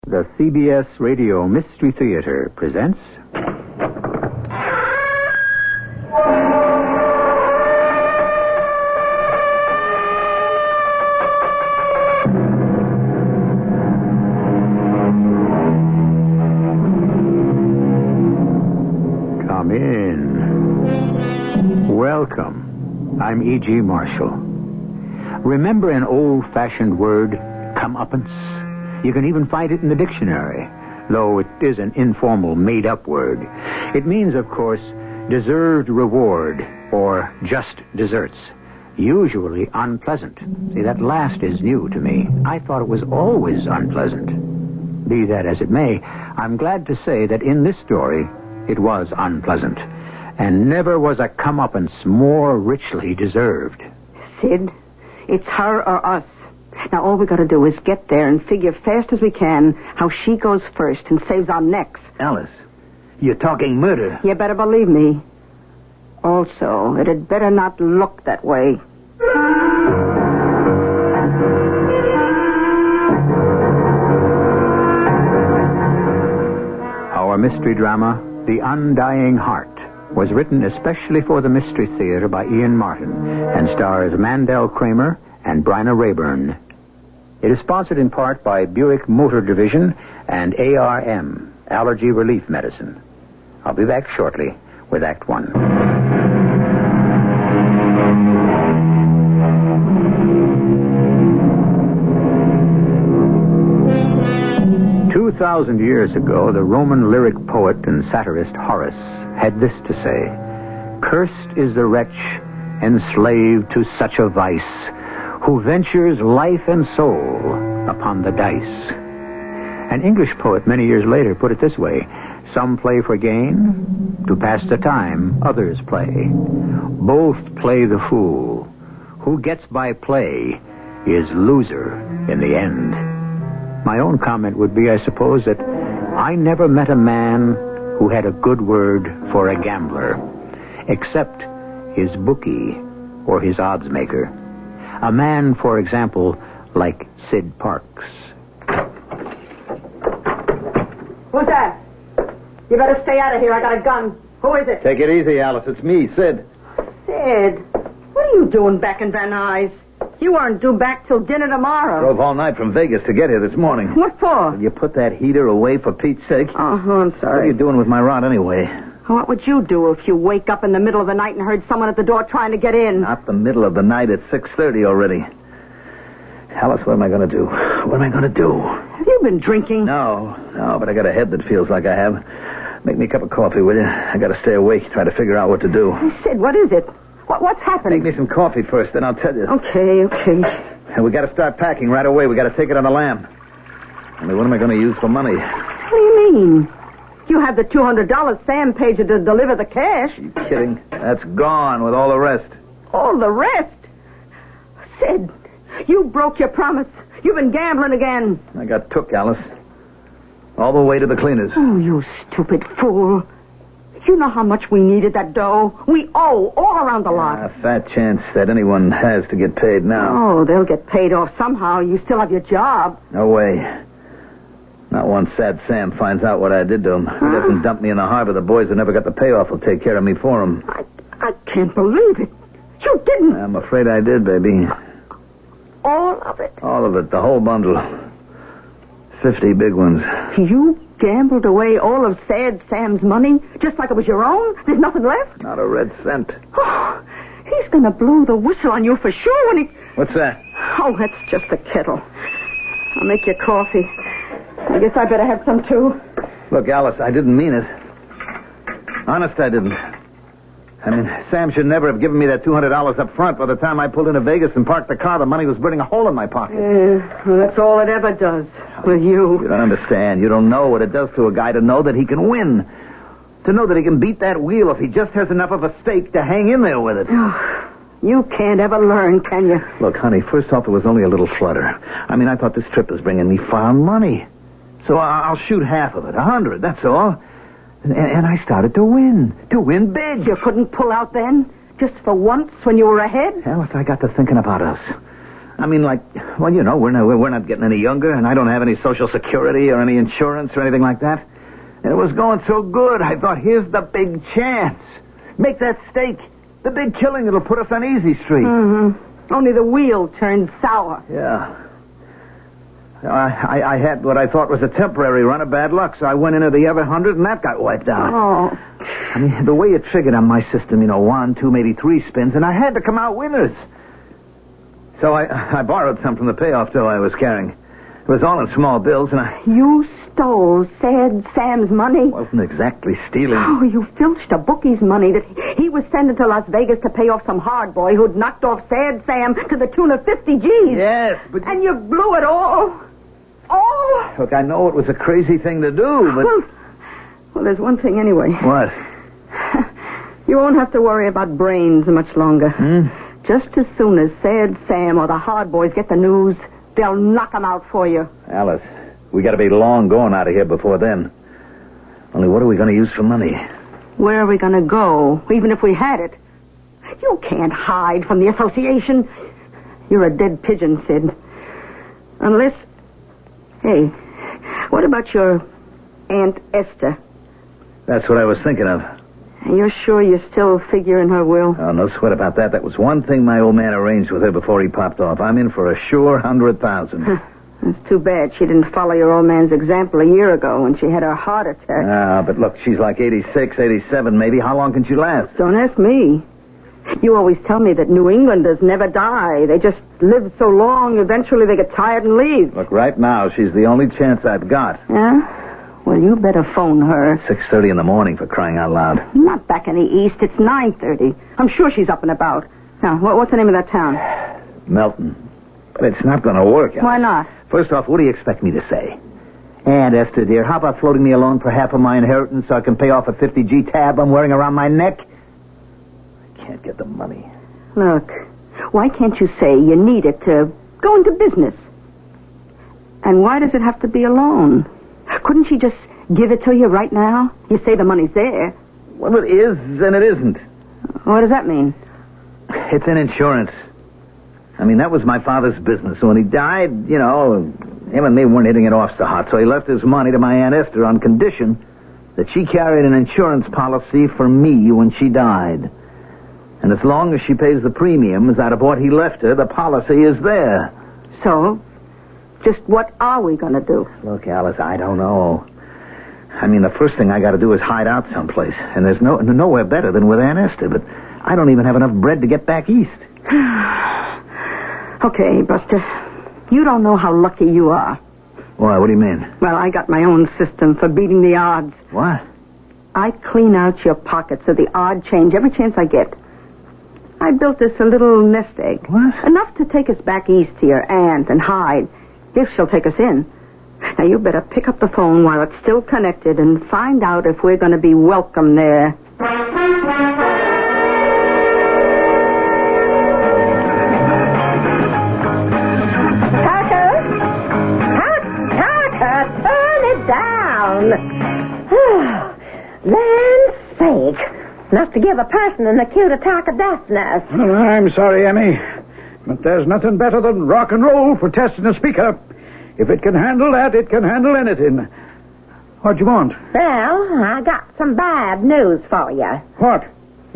The CBS Radio Mystery Theater presents... Come in. Welcome. I'm E.G. Marshall. Remember an old-fashioned word, comeuppance? You can even find it in the dictionary, though it is an informal, made-up word. It means, of course, deserved reward or just desserts, usually unpleasant. See, that last is new to me. I thought it was always unpleasant. Be that as it may, I'm glad to say that in this story, it was unpleasant, and never was a comeuppance more richly deserved. Sid, it's her or us. Now, all we got to do is get there and figure fast as we can how she goes first and saves our necks. Alice, you're talking murder. You better believe me. Also, it had better not look that way. Our mystery drama, The Undying Heart, was written especially for the Mystery Theater by Ian Martin and stars Mandel Kramer and Bryna Rayburn. It is sponsored in part by Buick Motor Division and ARM, Allergy Relief Medicine. I'll be back shortly with Act One. 2,000 years ago, the Roman lyric poet and satirist Horace had this to say: "Cursed is the wretch enslaved to such a vice, who ventures life and soul upon the dice." An English poet many years later put it this way: "Some play for gain, to pass the time others play. Both play the fool. Who gets by play is loser in the end." My own comment would be, I suppose, that I never met a man who had a good word for a gambler, except his bookie or his odds maker. A man, for example, like Sid Parks. Who's that? You better stay out of here. I got a gun. Who is it? Take it easy, Alice. It's me, Sid. Sid, what are you doing back in Van Nuys? You aren't due back till dinner tomorrow. Drove all night from Vegas to get here this morning. What for? Will you put that heater away for Pete's sake? Oh, I'm What are sorry. you doing with my rod anyway? What would you do if you wake up in the middle of the night and heard someone at the door trying to get in? Not the middle of the night. It's 6:30 already. Alice, what am I going to do? What am I going to do? Have you been drinking? No, but I got a head that feels like I have. Make me a cup of coffee, will you? I got to stay awake, try to figure out what to do. Hey, Sid, what is it? What's happening? Make me some coffee first, then I'll tell you. Okay. And we got to start packing right away. We got to take it on the lam. Only what am I going to use for money? What do you mean? You have the $200 Sam paid you to deliver the cash. Are you kidding? That's gone with all the rest. All the rest? Sid, you broke your promise. You've been gambling again. I got took, Alice. All the way to the cleaners. Oh, you stupid fool. You know how much we needed that dough? We owe all around the lot. A fat chance that anyone has to get paid now. Oh, they'll get paid off somehow. You still have your job. No way. Not once Sad Sam finds out what I did to him. He doesn't dump me in the harbor. The boys that never got the payoff will take care of me for him. I can't believe it. You didn't. I'm afraid I did, baby. All of it. All of it, the whole bundle. 50 big ones. You gambled away all of Sad Sam's money just like it was your own? There's nothing left? Not a red cent. Oh, he's going to blow the whistle on you for sure when he... What's that? Oh, that's just the kettle. I'll make you coffee. I guess I better have some, too. Look, Alice, I didn't mean it. Honest, I didn't. I mean, Sam should never have given me that $200 up front. By the time I pulled into Vegas and parked the car, the money was burning a hole in my pocket. Well, that's all it ever does with you. You don't understand. You don't know what it does to a guy to know that he can win. To know that he can beat that wheel if he just has enough of a stake to hang in there with it. Oh, you can't ever learn, can you? Look, honey, first off, it was only a little flutter. I mean, I thought this trip was bringing me found money. So I'll shoot half of it, 100, that's all. And I started to win big. You couldn't pull out then? Just for once when you were ahead? Alice, I got to thinking about us. I mean, like, well, you know, we're not getting any younger, and I don't have any Social Security or any insurance or anything like that. And it was going so good, I thought, here's the big chance. Make that stake. The big killing that'll put us on Easy Street. Mm-hmm. Only the wheel turned sour. Yeah. I had what I thought was a temporary run of bad luck, so I went into the Ever 100, and that got wiped out. Oh. I mean, the way it triggered on my system, you know, 1, 2, maybe 3 spins, and I had to come out winners. So I borrowed some from the payoff dough I was carrying. It was all in small bills, and You stole Sad Sam's money? wasn't exactly stealing. Oh, you filched a bookie's money that he was sending to Las Vegas to pay off some hard boy who'd knocked off Sad Sam to the tune of 50 G's. Yes, but... And you blew it all. Oh! Look, I know it was a crazy thing to do, but... Well, there's one thing anyway. What? You won't have to worry about brains much longer. Just as soon as Sad Sam or the hard boys get the news, they'll knock 'em out for you. Alice, we got to be long going out of here before then. Only what are we going to use for money? Where are we going to go, even if we had it? You can't hide from the association. You're a dead pigeon, Sid. Unless... Hey, what about your Aunt Esther? That's what I was thinking of. You're sure you still figure in her will? Oh, no sweat about that. That was one thing my old man arranged with her before he popped off. I'm in for a sure 100,000. It's too bad she didn't follow your old man's example a year ago when she had her heart attack. Ah, but look, she's like 86, 87 maybe. How long can she last? Don't ask me. You always tell me that New Englanders never die. They just live so long, eventually they get tired and leave. Look, right now, she's the only chance I've got. Yeah? Well, you better phone her. 6:30 in the morning, for crying out loud. Not back in the east. It's 9:30. I'm sure she's up and about. Now, what's the name of that town? Melton. But it's not going to work. Alice. Why not? First off, what do you expect me to say? Aunt Esther, dear, how about floating me a loan for half of my inheritance so I can pay off a 50G tab I'm wearing around my neck? I can't get the money. Look, why can't you say you need it to go into business? And why does it have to be a loan? Couldn't she just give it to you right now? You say the money's there. Well, it is and it isn't. What does that mean? It's an insurance. I mean, that was my father's business. So when he died, you know, him and me weren't hitting it off so hot. So he left his money to my Aunt Esther on condition that she carried an insurance policy for me when she died. And as long as she pays the premiums out of what he left her, the policy is there. So, just what are we going to do? Look, Alice, I don't know. I mean, the first thing I got to do is hide out someplace. And there's nowhere better than with Aunt Esther. But I don't even have enough bread to get back east. Okay, Buster. You don't know how lucky you are. Why, what do you mean? Well, I got my own system for beating the odds. What? I clean out your pockets of the odd change every chance I get. I built this a little nest egg. What? Enough to take us back east to your aunt and hide, if she'll take us in. Now, you better pick up the phone while it's still connected and find out if we're going to be welcome there. Land's sake. Enough to give a person an acute attack of deafness. Well, I'm sorry, Emmy, but there's nothing better than rock and roll for testing a speaker. If it can handle that, it can handle anything. What do you want? Well, I got some bad news for you. What?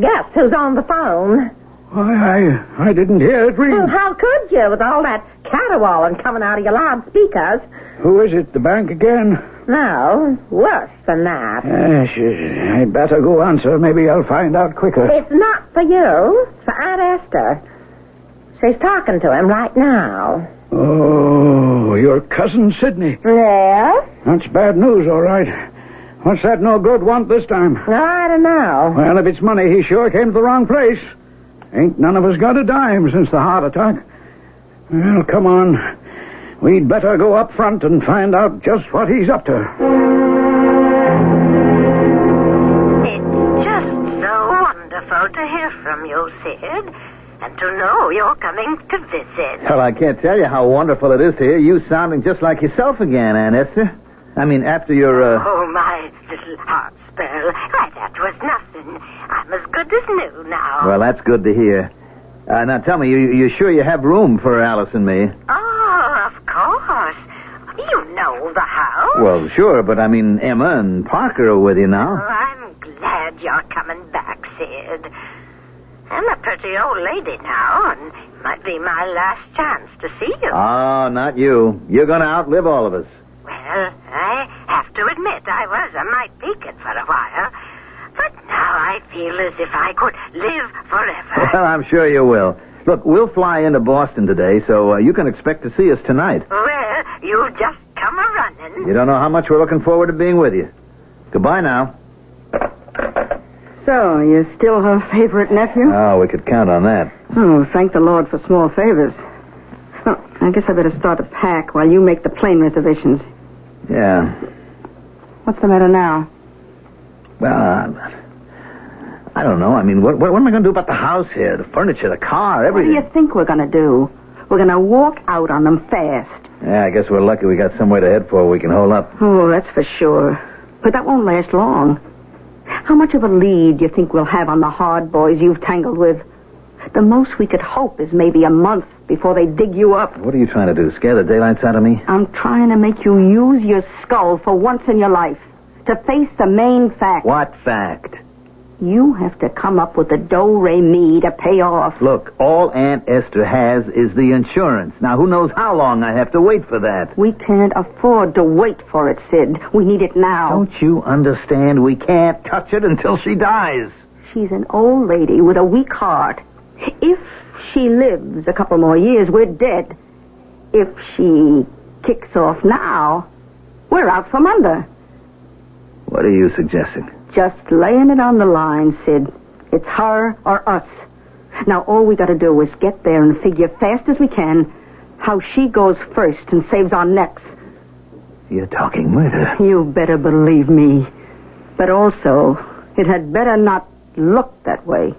Guess who's on the phone? Why, I didn't hear it ring. Well, how could you with all that caterwauling coming out of your loudspeakers? Who is it, the bank again? No, worse than that. Yes, I'd better go answer. Maybe I'll find out quicker. It's not for you. It's for Aunt Esther. She's talking to him right now. Oh, your cousin Sidney. Yes? That's bad news, all right. What's that no good want this time? I don't know. Well, if it's money, he sure came to the wrong place. Ain't none of us got a dime since the heart attack. Well, come on. We'd better go up front and find out just what he's up to. It's just so wonderful to hear from you, Sid, and to know you're coming to visit. Well, I can't tell you how wonderful it is to hear you sounding just like yourself again, Aunt Esther. I mean, after your, Oh, my little heart spell. Why, that was nothing. I'm as good as new now. Well, that's good to hear. Now tell me, you sure you have room for Alice and me? Oh, of course. You know the house. Well, sure, but I mean, Emma and Parker are with you now. Oh, I'm glad you're coming back, Sid. I'm a pretty old lady now, and it might be my last chance to see you. Oh, not you. You're going to outlive all of us. Well, I have to admit I was a mite peaked for a while. But now I feel as if I could live forever. Well, I'm sure you will. Look, we'll fly into Boston today, so you can expect to see us tonight. Well, you just come a-running. You don't know how much we're looking forward to being with you. Goodbye now. So, you're still her favorite nephew? Oh, we could count on that. Oh, thank the Lord for small favors. Well, I guess I better start to pack while you make the plane reservations. Yeah. What's the matter now? Well, I don't know. I mean, what am I going to do about the house here? The furniture, the car, everything. What do you think we're going to do? We're going to walk out on them fast. Yeah, I guess we're lucky we got somewhere to head for we can hold up. Oh, that's for sure. But that won't last long. How much of a lead do you think we'll have on the hard boys you've tangled with? The most we could hope is maybe a month before they dig you up. What are you trying to do, scare the daylights out of me? I'm trying to make you use your skull for once in your life. To face the main fact. What fact? You have to come up with the do-re-mi to pay off. Look, all Aunt Esther has is the insurance. Now, who knows how long I have to wait for that? We can't afford to wait for it, Sid. We need it now. Don't you understand? We can't touch it until she dies. She's an old lady with a weak heart. If she lives a couple more years, we're dead. If she kicks off now, we're out from under. What are you suggesting? Just laying it on the line, Sid. It's her or us. Now, all we got to do is get there and figure fast as we can how she goes first and saves our necks. You're talking murder. You better believe me. But also, it had better not look that way.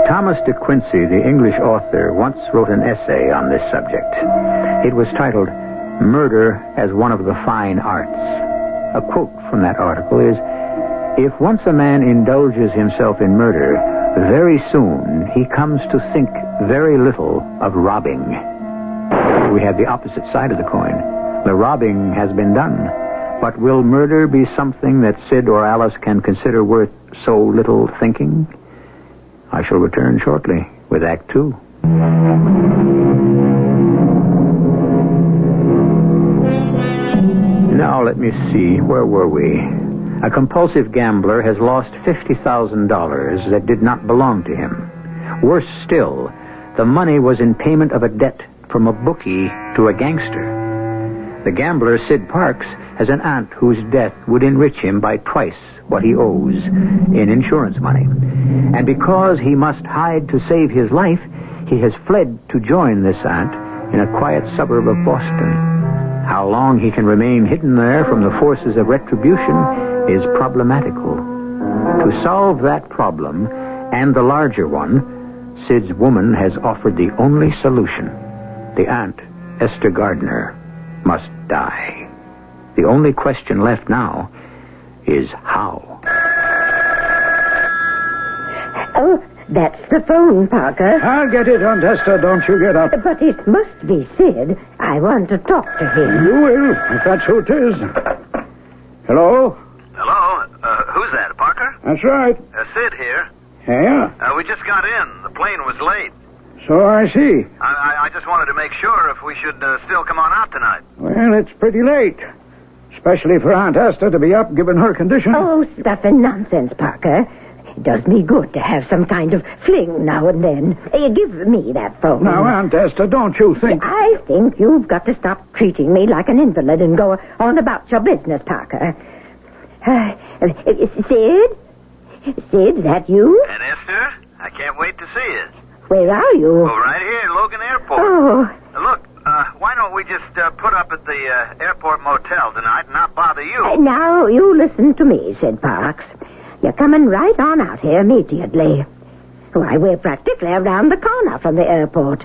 Thomas de Quincey, the English author, once wrote an essay on this subject. It was titled, Murder as One of the Fine Arts. A quote from that article is, if once a man indulges himself in murder, very soon he comes to think very little of robbing. We have the opposite side of the coin. The robbing has been done. But will murder be something that Sid or Alice can consider worth so little thinking? I shall return shortly with Act 2. Now, let me see. Where were we? A compulsive gambler has lost $50,000 that did not belong to him. Worse still, the money was in payment of a debt from a bookie to a gangster. The gambler, Sid Parks, has an aunt whose death would enrich him by twice what he owes in insurance money. And because he must hide to save his life, he has fled to join this aunt in a quiet suburb of Boston. How long he can remain hidden there from the forces of retribution is problematical. To solve that problem, and the larger one, Sid's woman has offered the only solution. The aunt, Esther Gardner, must die. The only question left now is how. Oh, that's the phone, Parker. I'll get it, Aunt Esther. Don't you get up. But it must be Sid. I want to talk to him. You will, if that's who it is. Hello? Hello? Who's that, Parker? That's right. Sid here. Yeah? We just got in. The plane was late. So I see. I just wanted to make sure if we should still come on out tonight. Well, it's pretty late. Especially for Aunt Esther to be up given her condition. Oh, stuff and nonsense, Parker. It does me good to have some kind of fling now and then. Give me that phone. Now, Aunt Esther, don't you think... I think you've got to stop treating me like an invalid and go on about your business, Parker. Sid? Sid, is that you? And Esther, I can't wait to see you. Where are you? Well, right here in Logan Airport. Oh. Look, why don't we just put up at the airport motel tonight and not bother you? Now, you listen to me, Sid Parks. You're coming right on out here immediately. Why, we're practically around the corner from the airport.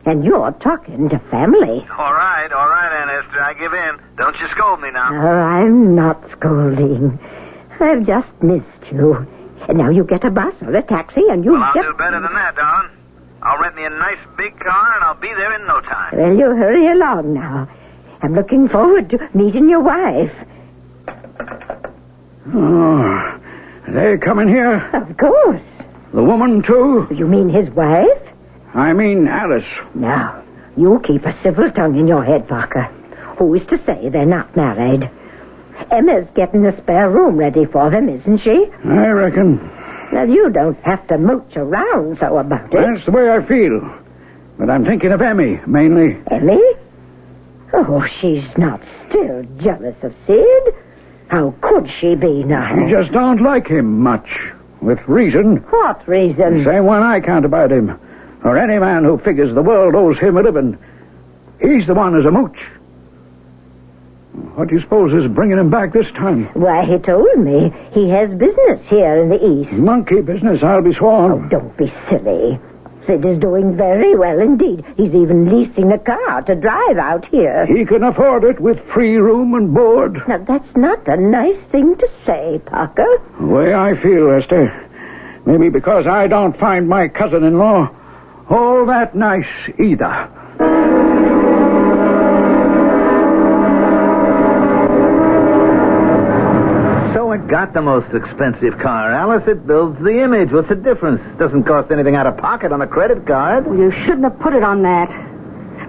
And you're talking to family. All right, Aunt Esther, I give in. Don't you scold me now. Oh, I'm not scolding. I've just missed you. And now you get a bus or a taxi and you Well, I'll do better than that, darling. I'll rent me a nice big car and I'll be there in no time. Well, you hurry along now. I'm looking forward to meeting your wife. Oh, they coming here? Of course. The woman, too? You mean his wife? I mean Alice. Now, you keep a civil tongue in your head, Parker. Who is to say they're not married? Emma's getting a spare room ready for them, isn't she? I reckon. Now, you don't have to mooch around so about it. That's the way I feel. But I'm thinking of Emmy, mainly. Emmy? Oh, she's not still jealous of Sid. How could she be now? She just don't like him much. With reason. What reason? The same one I can't about him. Or any man who figures the world owes him a living. He's the one who's a mooch. What do you suppose is bringing him back this time? Why, he told me he has business here in the East. Monkey business, I'll be sworn. Oh, don't be silly. Sid is doing very well indeed. He's even leasing a car to drive out here. He can afford it with free room and board. Now, that's not a nice thing to say, Parker. The way I feel, Esther. Maybe because I don't find my cousin-in-law all that nice either. It got the most expensive car, Alice. It builds the image. What's the difference? Doesn't cost anything out of pocket on a credit card. Well, you shouldn't have put it on that.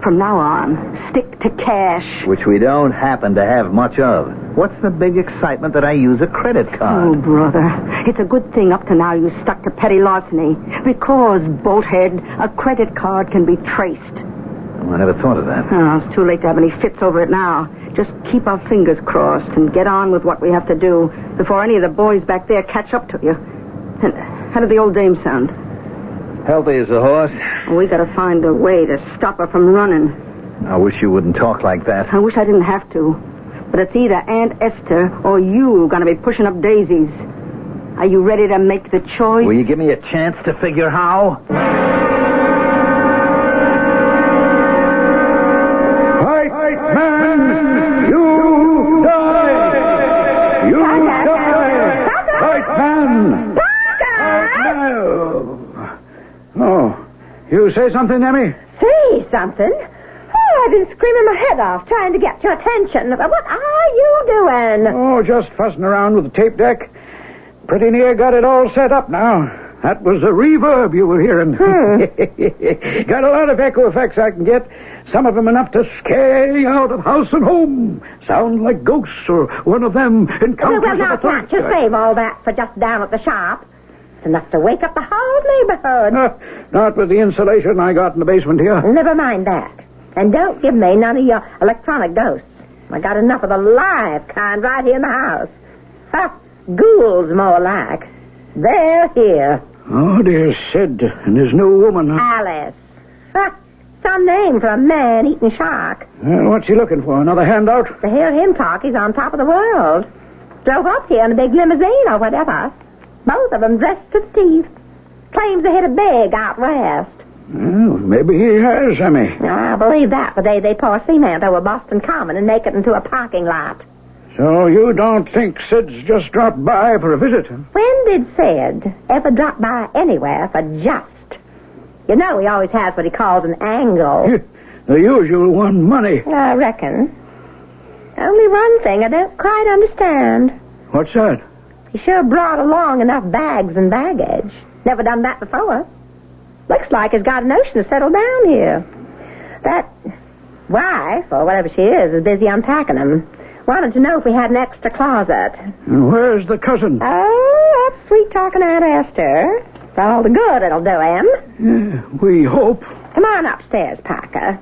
From now on, stick to cash. Which we don't happen to have much of. What's the big excitement that I use a credit card? Oh, brother. It's a good thing up to now you stuck to petty larceny. Because, bolthead, a credit card can be traced. I never thought of that. Oh, it's too late to have any fits over it now. Just keep our fingers crossed and get on with what we have to do before any of the boys back there catch up to you. And how did the old dame sound? Healthy as a horse. We got to find a way to stop her from running. I wish you wouldn't talk like that. I wish I didn't have to. But it's either Aunt Esther or you going to be pushing up daisies. Are you ready to make the choice? Will you give me a chance to figure how? Man, you die! You die! White man! Oh, you say something, Emmy? Say something? Oh, I've been screaming my head off trying to get your attention. What are you doing? Oh, just fussing around with the tape deck. Pretty near got it all set up now. That was the reverb you were hearing. Got a lot of echo effects I can get. Some of them enough to scare you out of house and home. Sound like ghosts or one of them encounters Well, now, of the can't you save all that for just down at the shop? It's enough to wake up the whole neighborhood. Not with the insulation I got in the basement here. Never mind that. And don't give me none of your electronic ghosts. I got enough of the live kind right here in the house. Ha! Ghouls, more like. They're here. Oh, dear Sid and his new woman. Alice. Ha! Some name for a man-eating shark. Well, what's he looking for? Another handout? To hear him talk, he's on top of the world. Drove up here in a big limousine or whatever. Both of them dressed to the teeth. Claims they hit a big out west. Well, maybe he has, Emmy. I believe that the day they pour cement over Boston Common and make it into a parking lot. So you don't think Sid's just dropped by for a visit? Huh? When did Sid ever drop by anywhere for just? You know he always has what he calls an angle. The usual one, money. I reckon. Only one thing I don't quite understand. What's that? He sure brought along enough bags and baggage. Never done that before. Looks like he's got a notion to settle down here. That wife, or whatever she is busy unpacking them. Wanted to know if we had an extra closet. And where's the cousin? Oh, that's sweet-talking Aunt Esther. For all the good it'll do him. Yeah, we hope. Come on upstairs, Parker.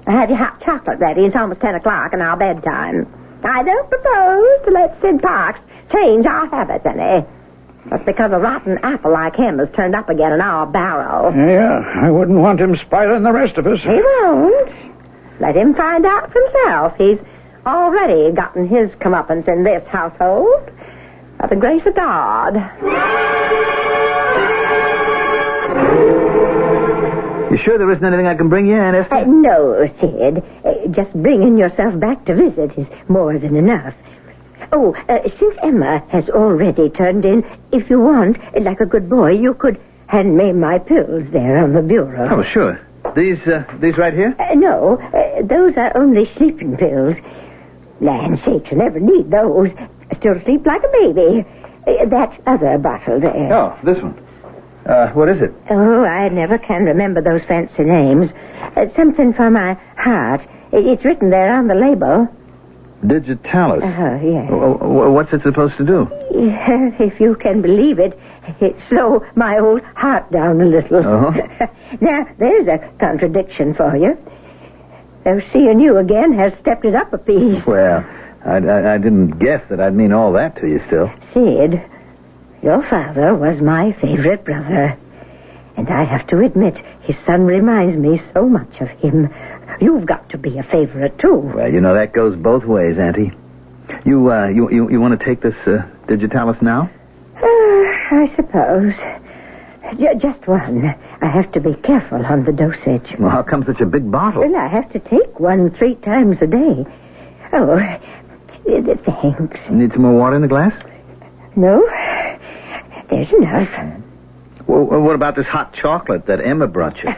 I have your hot chocolate ready. It's almost 10 o'clock and our bedtime. I don't propose to let Sid Parks change our habits any. That's because a rotten apple like him has turned up again in our barrel. Yeah, I wouldn't want him spoiling the rest of us. He won't. Let him find out for himself. He's already gotten his comeuppance in this household. By the grace of God. You sure there isn't anything I can bring you, Aunt Esther? No, Sid. Just bringing yourself back to visit is more than enough. Since Emma has already turned in, if you want, like a good boy, you could hand me my pills there on the bureau. Oh, sure. These right here? No, those are only sleeping pills. Land sakes, I never need those. I still sleep like a baby. That other bottle there. Oh, this one. What is it? Oh, I never can remember those fancy names. Something for my heart. It's written there on the label. Digitalis. Yes. What's it supposed to do? If you can believe it, it slow my old heart down a little. Uh-huh. Now, there's a contradiction for you. Seeing you again has stepped it up a piece. Well, I didn't guess that I'd mean all that to you still. Sid, your father was my favorite brother. And I have to admit, his son reminds me so much of him. You've got to be a favorite, too. Well, that goes both ways, Auntie. You want to take this Digitalis now? I suppose. Just one. I have to be careful on the dosage. Well, how come such a big bottle? Well, I have to take one 3 times a day. Oh, thanks. Need some more water in the glass? No, there's enough. Well, what about this hot chocolate that Emma brought you?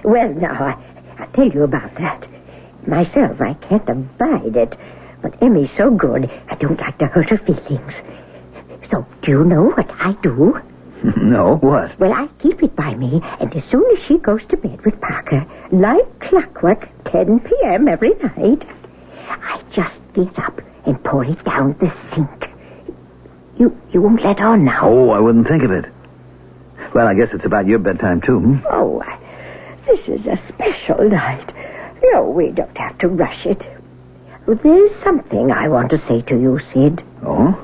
Well, now, I'll tell you about that. Myself, I can't abide it. But Emmy's so good, I don't like to hurt her feelings. So, do you know what I do? No, what? Well, I keep it by me, and as soon as she goes to bed with Parker, like clockwork, 10 p.m. every night, I just get up and pour it down the sink. You won't let on now? Oh, I wouldn't think of it. Well, I guess it's about your bedtime, too. Hmm? Oh, this is a special night. No, we don't have to rush it. There's something I want to say to you, Sid. Oh?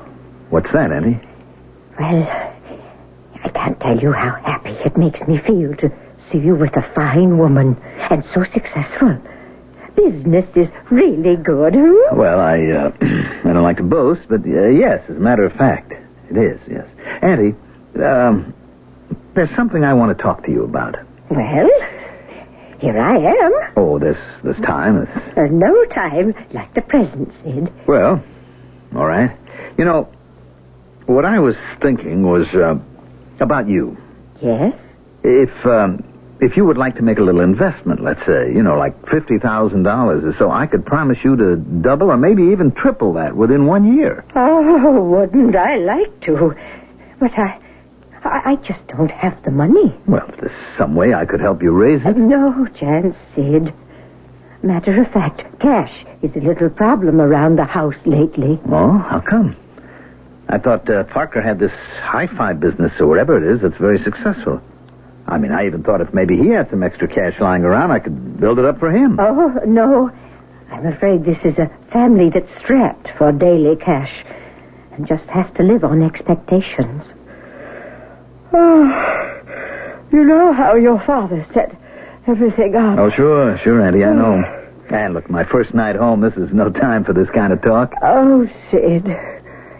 What's that, Auntie? Well, I can't tell you how happy it makes me feel to see you with a fine woman and so successful. Business is really good, huh? Well, I don't like to boast, but yes, as a matter of fact, it is, yes. Auntie, there's something I want to talk to you about. Well, here I am. Oh, this time. No time like the present, Sid. Well, all right. What I was thinking was about you. Yes? If you would like to make a little investment, let's say, like $50,000 or so, I could promise you to double or maybe even triple that within 1 year. Oh, wouldn't I like to? But I just don't have the money. Well, if there's some way I could help you raise it. No chance, Sid. Matter of fact, cash is a little problem around the house lately. Oh, how come? I thought Parker had this hi-fi business or whatever it is that's very successful. I mean, I even thought if maybe he had some extra cash lying around, I could build it up for him. Oh, no. I'm afraid this is a family that's strapped for daily cash and just has to live on expectations. Oh, you know how your father set everything up. Oh, sure, Auntie, I know. And look, my first night home, this is no time for this kind of talk. Oh, Sid,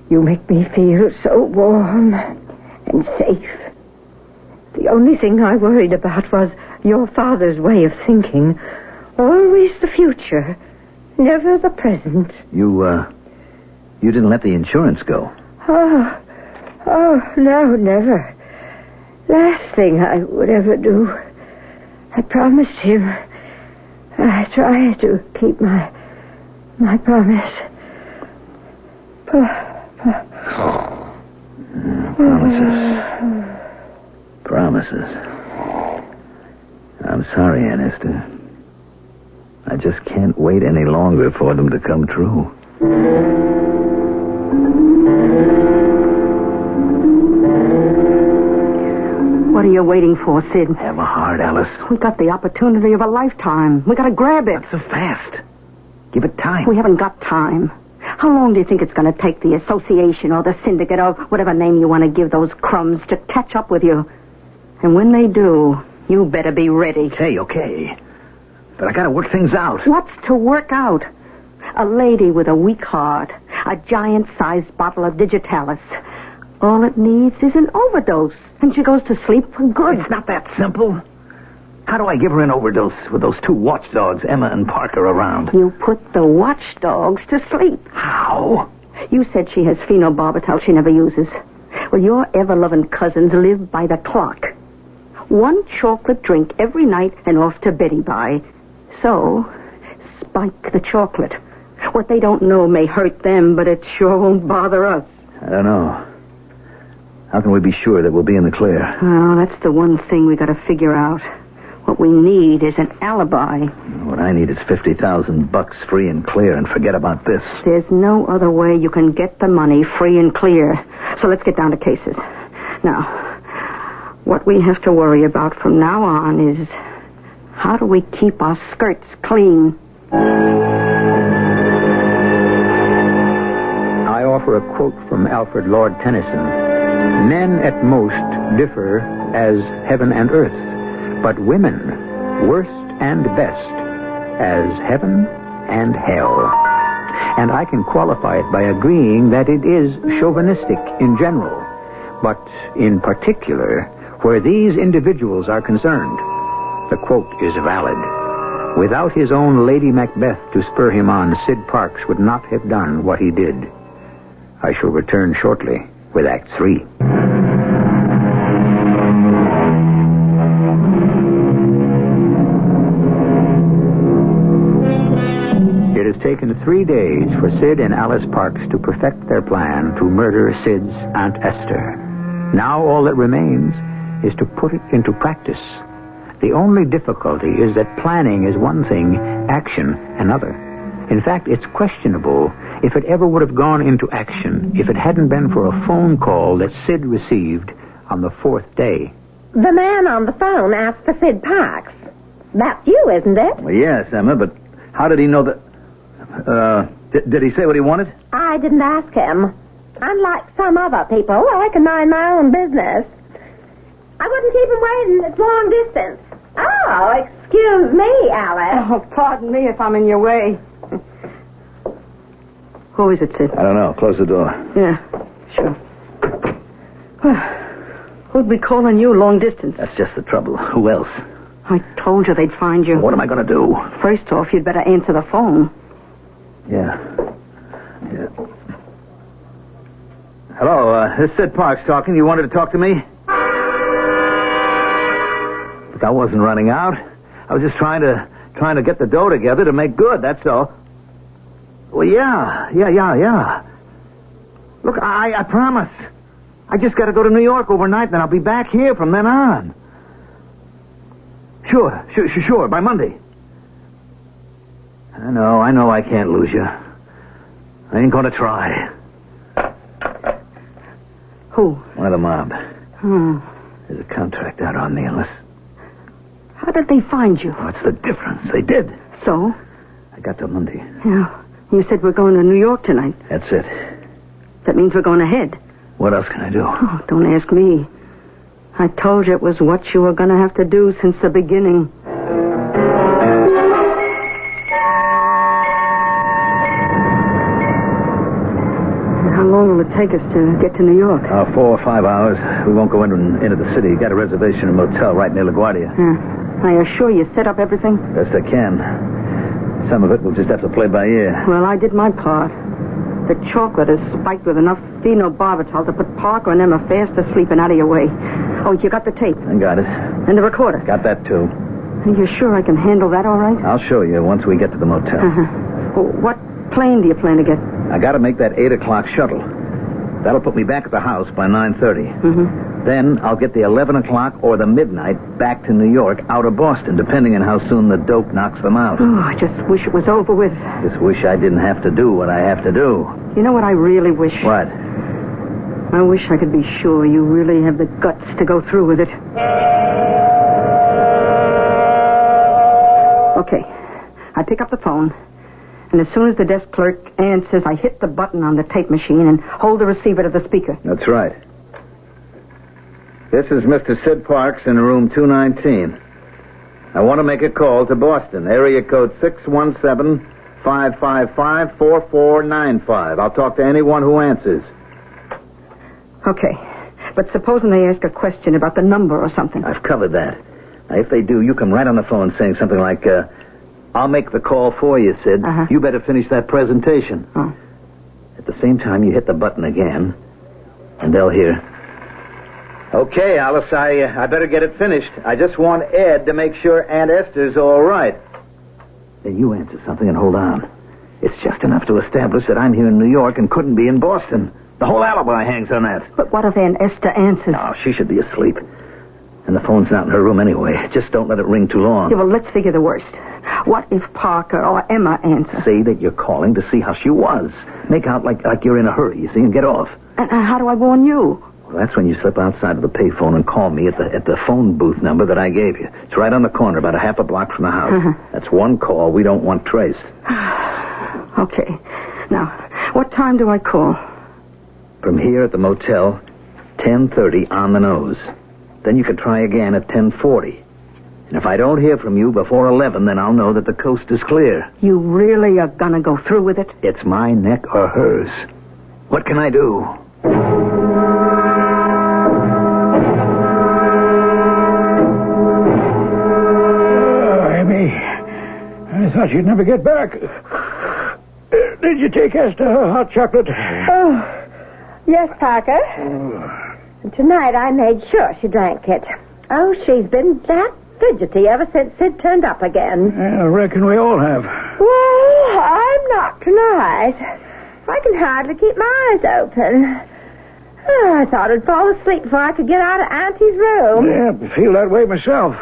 you make me feel so warm and safe. The only thing I worried about was your father's way of thinking. Always the future, never the present. You didn't let the insurance go? Oh, no, never. Last thing I would ever do. I promised him. I try to keep my promise. Promises. I'm sorry, Aunt Esther. I just can't wait any longer for them to come true. What are you waiting for, Sid? Have a heart, Alice. We got the opportunity of a lifetime. We got to grab it. Not so fast. Give it time. We haven't got time. How long do you think it's going to take the association or the syndicate or whatever name you want to give those crumbs to catch up with you? And when they do, you better be ready. Okay. But I got to work things out. What's to work out? A lady with a weak heart. A giant-sized bottle of Digitalis. All it needs is an overdose, and she goes to sleep for good. It's not that simple. How do I give her an overdose with those two watchdogs, Emma and Parker, around? You put the watchdogs to sleep. How? You said she has phenobarbital she never uses. Well, your ever-loving cousins live by the clock. 1 chocolate drink every night and off to Betty by. So, spike the chocolate. What they don't know may hurt them, but it sure won't bother us. I don't know. How can we be sure that we'll be in the clear? Well, that's the one thing we got to figure out. What we need is an alibi. What I need is $50,000 free and clear, and forget about this. There's no other way you can get the money free and clear. So let's get down to cases. Now, what we have to worry about from now on is how do we keep our skirts clean? I offer a quote from Alfred Lord Tennyson. Men at most differ as heaven and earth, but women, worst and best, as heaven and hell. And I can qualify it by agreeing that it is chauvinistic in general, but in particular, where these individuals are concerned, the quote is valid. Without his own Lady Macbeth to spur him on, Sid Parks would not have done what he did. I shall return shortly with Act 3. It has taken 3 days for Sid and Alice Parks to perfect their plan to murder Sid's Aunt Esther. Now all that remains is to put it into practice. The only difficulty is that planning is one thing, action another. In fact, it's questionable if it ever would have gone into action if it hadn't been for a phone call that Sid received on the 4th day. The man on the phone asked for Sid Parks. That's you, isn't it? Well, yes, Emma, but how did he know that... did he say what he wanted? I didn't ask him. Unlike some other people, I can mind my own business. I wouldn't keep him waiting. It's long distance. Oh, excuse me, Alice. Oh, pardon me if I'm in your way. Who is it, Sid? I don't know. Close the door. Yeah, sure. Who'd be calling you long distance? That's just the trouble. Who else? I told you they'd find you. What am I going to do? First off, you'd better answer the phone. Yeah. Hello, this is Sid Parks talking. You wanted to talk to me? Look, I wasn't running out. I was just trying to get the dough together to make good, that's all. Well, yeah. Look, I promise. I just got to go to New York overnight, then I'll be back here from then on. Sure, by Monday. I know I can't lose you. I ain't going to try. Who? One of the mob. There's a contract out on me, unless... How did they find you? What's the difference? They did. So? I got till Monday. Yeah. You said we're going to New York tonight. That's it. That means we're going ahead. What else can I do? Oh, don't ask me. I told you it was what you were going to have to do since the beginning. How long will it take us to get to New York? 4 or 5 hours. We won't go into the city. Got a reservation in a motel right near LaGuardia. I assure you set up everything? Best I can. Some of it we'll just have to play by ear. Well, I did my part. The chocolate is spiked with enough phenobarbital to put Parker and Emma fast asleep and out of your way. Oh, you got the tape? I got it. And the recorder? Got that, too. Are you sure I can handle that all right? I'll show you once we get to the motel. Well, what plane do you plan to get? I got to make that 8 o'clock shuttle. That'll put me back at the house by 9:30. Then I'll get the 11 o'clock or the midnight back to New York out of Boston, depending on how soon the dope knocks them out. Oh, I just wish it was over with. Just wish I didn't have to do what I have to do. You know what I really wish? What? I wish I could be sure you really have the guts to go through with it. Okay. I pick up the phone, and as soon as the desk clerk answers, I hit the button on the tape machine and hold the receiver to the speaker. That's right. This is Mr. Sid Parks in room 219. I want to make a call to Boston, area code 617-555-4495. I'll talk to anyone who answers. Okay. But supposing they ask a question about the number or something. I've covered that. Now, if they do, you come right on the phone saying something like, I'll make the call for you, Sid. Uh-huh. You better finish that presentation. Oh. At At the same time, you hit the button again, and they'll hear. Okay, Alice, I better get it finished. I just want Ed to make sure Aunt Esther's all right. Then you answer something and hold on. It's just enough to establish that I'm here in New York and couldn't be in Boston. The whole alibi hangs on that. But what if Aunt Esther answers? Oh, she should be asleep. And the phone's not in her room anyway. Just don't let it ring too long. Yeah, well, let's figure the worst. What if Parker or Emma answer? Say that you're calling to see how she was. Make out like you're in a hurry, you see, and get off. And how do I warn you? Well, that's when you slip outside of the payphone and call me at the phone booth number that I gave you. It's right on the corner, about a half a block from the house. Uh-huh. That's one call we don't want traced. Okay. Now, what time do I call? From here at the motel, 10:30 on the nose. Then you can try again at 10:40. And if I don't hear from you before 11, then I'll know that the coast is clear. You really are gonna go through with it? It's my neck or hers. What can I do? Amy, I thought you'd never get back. Did you take Esther her hot chocolate? Oh, yes, Parker. Tonight I made sure she drank it. Oh, she's been that fidgety ever since Sid turned up again. I reckon we all have. Well, I'm not tonight. I can hardly keep my eyes open. Oh, I thought I'd fall asleep before I could get out of Auntie's room. Yeah, I feel that way myself.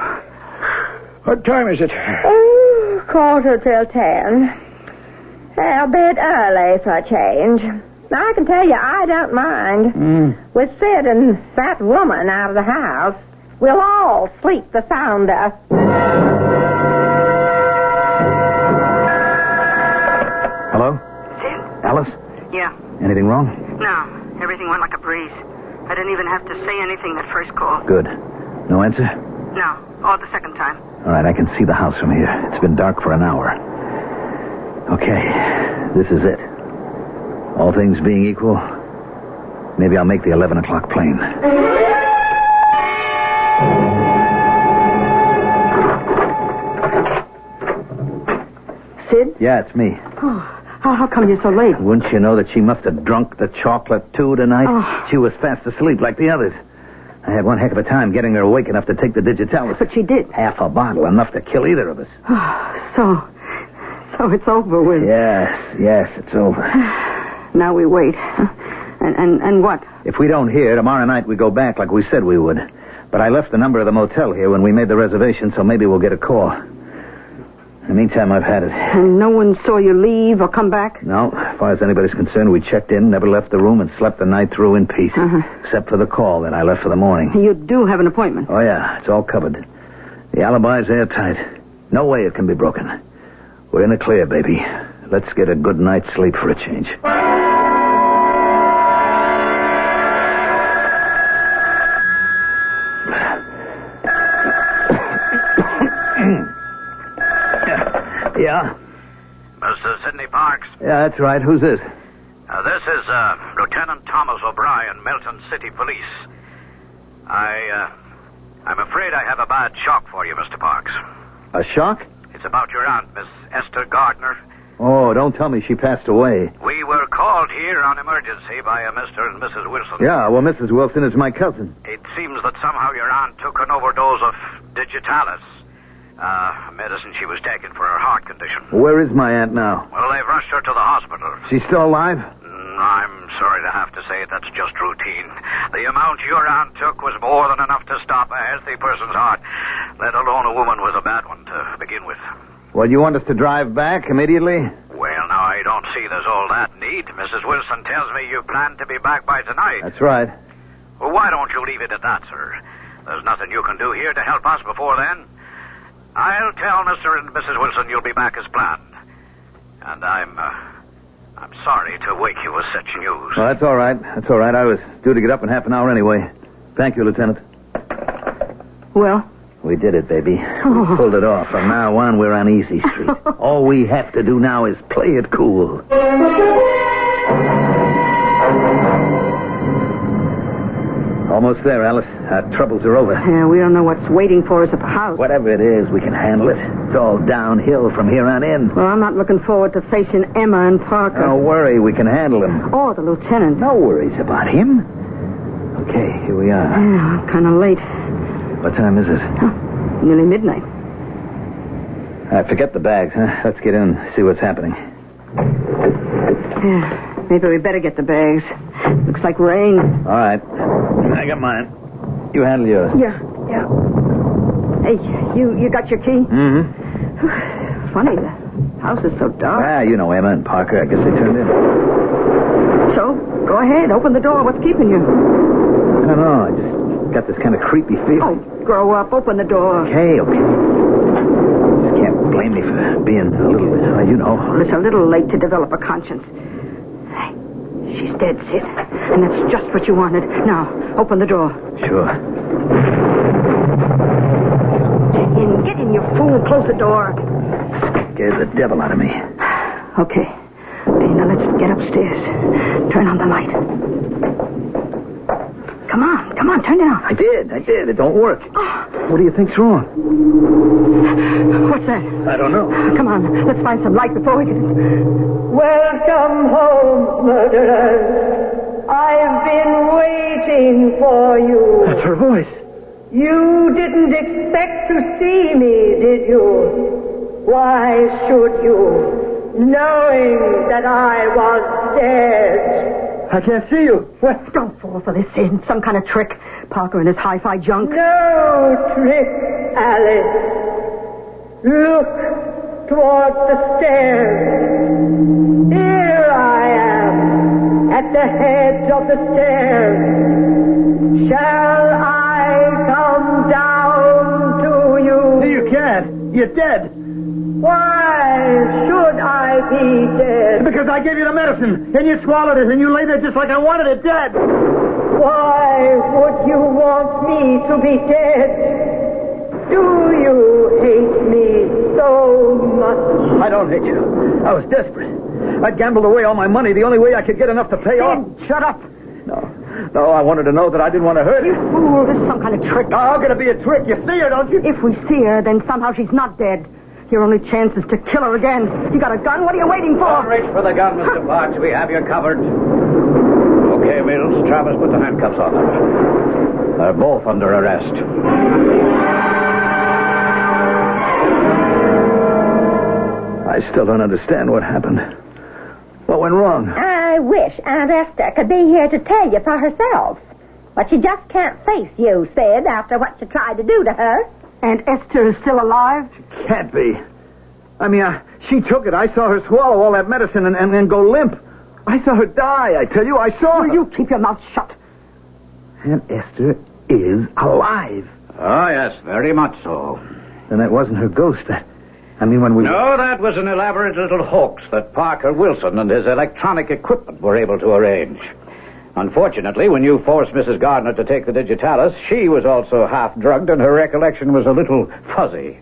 What time is it? Oh, 10:15. Well, bed early for a change. Now, I can tell you, I don't mind. With Sid and that woman out of the house, we'll all sleep the sounder. Hello? Sid? Alice? Yeah. Anything wrong? No. Everything went like a breeze. I didn't even have to say anything that first call. Good. No answer? No. Or the second time. All right, I can see the house from here. It's been dark for an hour. Okay, this is it. All things being equal, maybe I'll make the 11 o'clock plane. Sid? Yeah, it's me. Oh, how come you're so late? Wouldn't you know that she must have drunk the chocolate, too, tonight? Oh. She was fast asleep like the others. I had one heck of a time getting her awake enough to take the digitalis. But she did. Half a bottle, enough to kill either of us. So it's over with. Yes, it's over. Now we wait. And what? If we don't hear, tomorrow night we go back like we said we would. But I left the number of the motel here when we made the reservation, so maybe we'll get a call. In the meantime, I've had it. And no one saw you leave or come back? No. As far as anybody's concerned, we checked in, never left the room, and slept the night through in peace. Except for the call that I left for the morning. You do have an appointment? Oh, yeah. It's all covered. The alibi's airtight. No way it can be broken. We're in the clear, baby. Let's get a good night's sleep for a change. Yeah? Mr. Sidney Parks? Yeah, that's right. Who's this? This is Lieutenant Thomas O'Brien, Milton City Police. I'm afraid I have a bad shock for you, Mr. Parks. A shock? It's about your aunt, Miss Esther Gardner. Oh, don't tell me she passed away. We were called here on emergency by a Mr. and Mrs. Wilson. Yeah, well, Mrs. Wilson is my cousin. It seems that somehow your aunt took an overdose of digitalis, medicine she was taking for her heart condition. Where is my aunt now? Well, they've rushed her to the hospital. She's still alive? I'm sorry to have to say it, that's just routine. The amount your aunt took was more than enough to stop a healthy person's heart, let alone a woman with a bad one to begin with. Well, you want us to drive back immediately? Well, now, I don't see there's all that need. Mrs. Wilson tells me you plan to be back by tonight. That's right. Well, why don't you leave it at that, sir? There's nothing you can do here to help us before then. I'll tell Mr. and Mrs. Wilson you'll be back as planned. And I'm sorry to wake you with such news. Well, that's all right. That's all right. I was due to get up in half an hour anyway. Thank you, Lieutenant. Well? We did it, baby. We pulled it off. From now on, we're on easy street. All we have to do now is play it cool. Almost there, Alice. Our troubles are over. Yeah, we don't know what's waiting for us at the house. Whatever it is, we can handle it. It's all downhill from here on in. Well, I'm not looking forward to facing Emma and Parker. Don't worry, we can handle him. Or the lieutenant. No worries about him. Okay, here we are. Yeah, kind of late. What time is it? Nearly midnight. Forget the bags, huh? Let's get in and see what's happening. Yeah, maybe we better get the bags. Looks like rain. All right. I got mine. You handle yours. Yeah. Hey, you got your key? Mm-hmm. Funny, the house is so dark. Ah, you know Emma and Parker. I guess they turned in. So, go ahead. Open the door. What's keeping you? I don't know. I just got this kind of creepy feeling. Oh, grow up. Open the door. Okay. Just can't blame me for being a little, you know. Well, it's a little late to develop a conscience. Hey, she's dead, Sid. And that's just what you wanted. Now, open the door. Sure. Get in, you fool. Close the door. Scared the devil out of me. Okay. Hey, now let's get upstairs. Turn on the light. Come on, turn it on. I did. It don't work. Oh. What do you think's wrong? What's that? I don't know. Come on, let's find some light before we get... Welcome home, murderers. I've been waiting for you. That's her voice. You didn't expect to see me, did you? Why should you, knowing that I was dead? I can't see you. Well, don't fall for this, Sid. Some kind of trick. Parker and his hi-fi junk. No trick, Alice. Look towards the stairs. Here I am, at the head of the stairs. Shall I come down to you? You can't. You're dead. Why should I be dead? Because I gave you the medicine, and you swallowed it, and you lay there just like I wanted it, dead. Why would you want me to be dead? Do you hate me so much? I don't hate you. I was desperate. I gambled away all my money the only way I could get enough to pay off. Shut up. No, I wanted to know that I didn't want to hurt You her. fool. This is some kind of trick. Oh, how could it be a trick? You see her, don't you? If we see her, then somehow she's not dead. Your only chance is to kill her again. You got a gun? What are you waiting for? Don't reach for the gun, Mr. Parks. We have you covered. Okay, Mills. Travis, put the handcuffs on them. They're both under arrest. I still don't understand what happened. What went wrong? I wish Aunt Esther could be here to tell you for herself. But she just can't face you, Sid, after what you tried to do to her. And Esther is still alive? Can't be. I mean, she took it. I saw her swallow all that medicine and then go limp. I saw her die, I tell you. I saw her. Will you keep your mouth shut? Aunt Esther is alive. Oh, yes, very much so. Then that wasn't her ghost. I mean, when we... No, that was an elaborate little hoax that Parker Wilson and his electronic equipment were able to arrange. Unfortunately, when you forced Mrs. Gardner to take the digitalis, she was also half drugged and her recollection was a little fuzzy.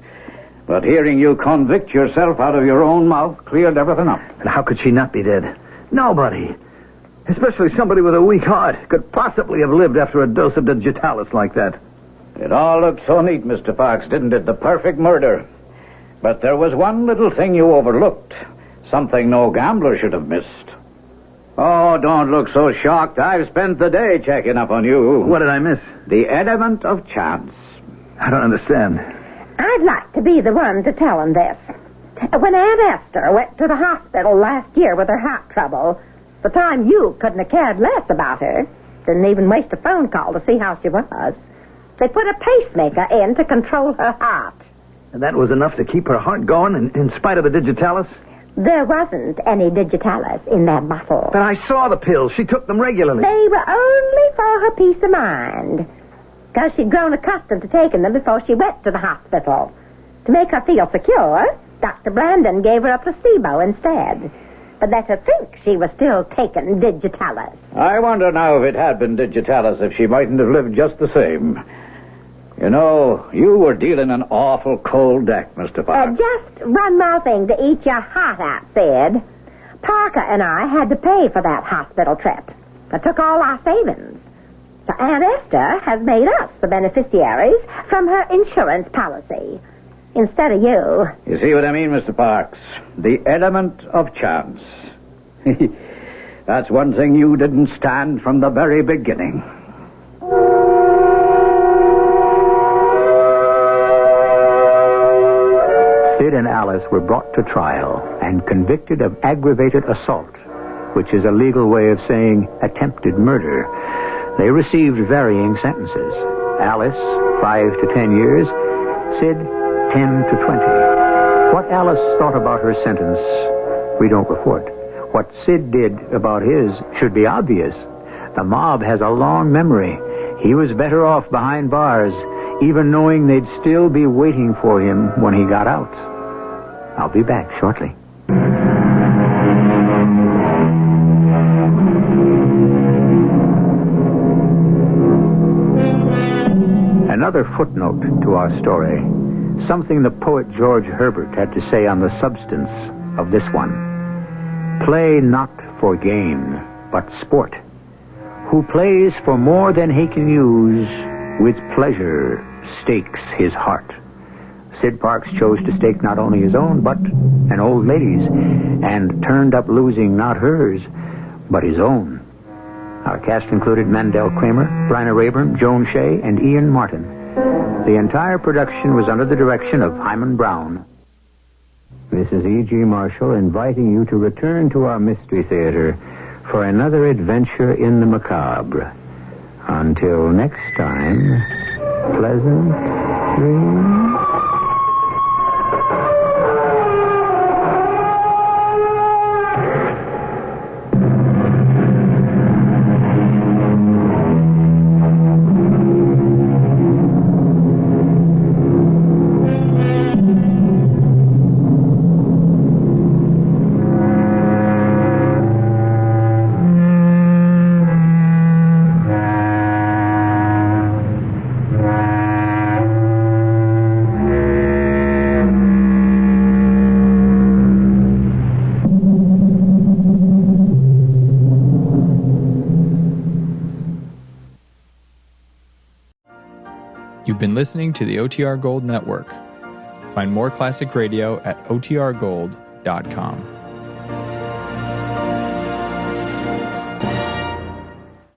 But hearing you convict yourself out of your own mouth cleared everything up. And how could she not be dead? Nobody, especially somebody with a weak heart, could possibly have lived after a dose of digitalis like that. It all looked so neat, Mr. Parks, didn't it? The perfect murder. But there was one little thing you overlooked. Something no gambler should have missed. Oh, don't look so shocked. I've spent the day checking up on you. What did I miss? The element of chance. I don't understand. I'd like to be the one to tell him this. When Aunt Esther went to the hospital last year with her heart trouble, the time you couldn't have cared less about her, didn't even waste a phone call to see how she was, they put a pacemaker in to control her heart. And that was enough to keep her heart going in spite of the digitalis? There wasn't any digitalis in that bottle. But I saw the pills. She took them regularly. They were only for her peace of mind. Because she'd grown accustomed to taking them before she went to the hospital. To make her feel secure, Dr. Brandon gave her a placebo instead. But let her think she was still taking digitalis. I wonder now if it had been digitalis, if she mightn't have lived just the same. You know, you were dealing an awful cold deck, Mr. Parks. Just one more thing to eat your heart out, Sid. Parker and I had to pay for that hospital trip. It took all our savings. So Aunt Esther has made us the beneficiaries from her insurance policy. instead of you. You see what I mean, Mr. Parks? The element of chance. That's one thing you didn't stand from the very beginning. Sid and Alice were brought to trial and convicted of aggravated assault, which is a legal way of saying attempted murder. They received varying sentences. Alice, 5 to 10 years. Sid, 10 to 20. What Alice thought about her sentence, we don't report. What Sid did about his should be obvious. The mob has a long memory. He was better off behind bars, even knowing they'd still be waiting for him when he got out. I'll be back shortly. Another footnote to our story, something the poet George Herbert had to say on the substance of this one. Play not for gain, but sport. Who plays for more than he can use, with pleasure stakes his heart. Sid Parks chose to stake not only his own, but an old lady's, and turned up losing not hers, but his own. Our cast included Mandel Kramer, Bryna Rayburn, Joan Shea, and Ian Martin. The entire production was under the direction of Hyman Brown. This is E.G. Marshall inviting you to return to our Mystery Theater for another adventure in the macabre. Until next time, pleasant dreams. You've been listening to the OTR Gold Network. Find more classic radio at otrgold.com.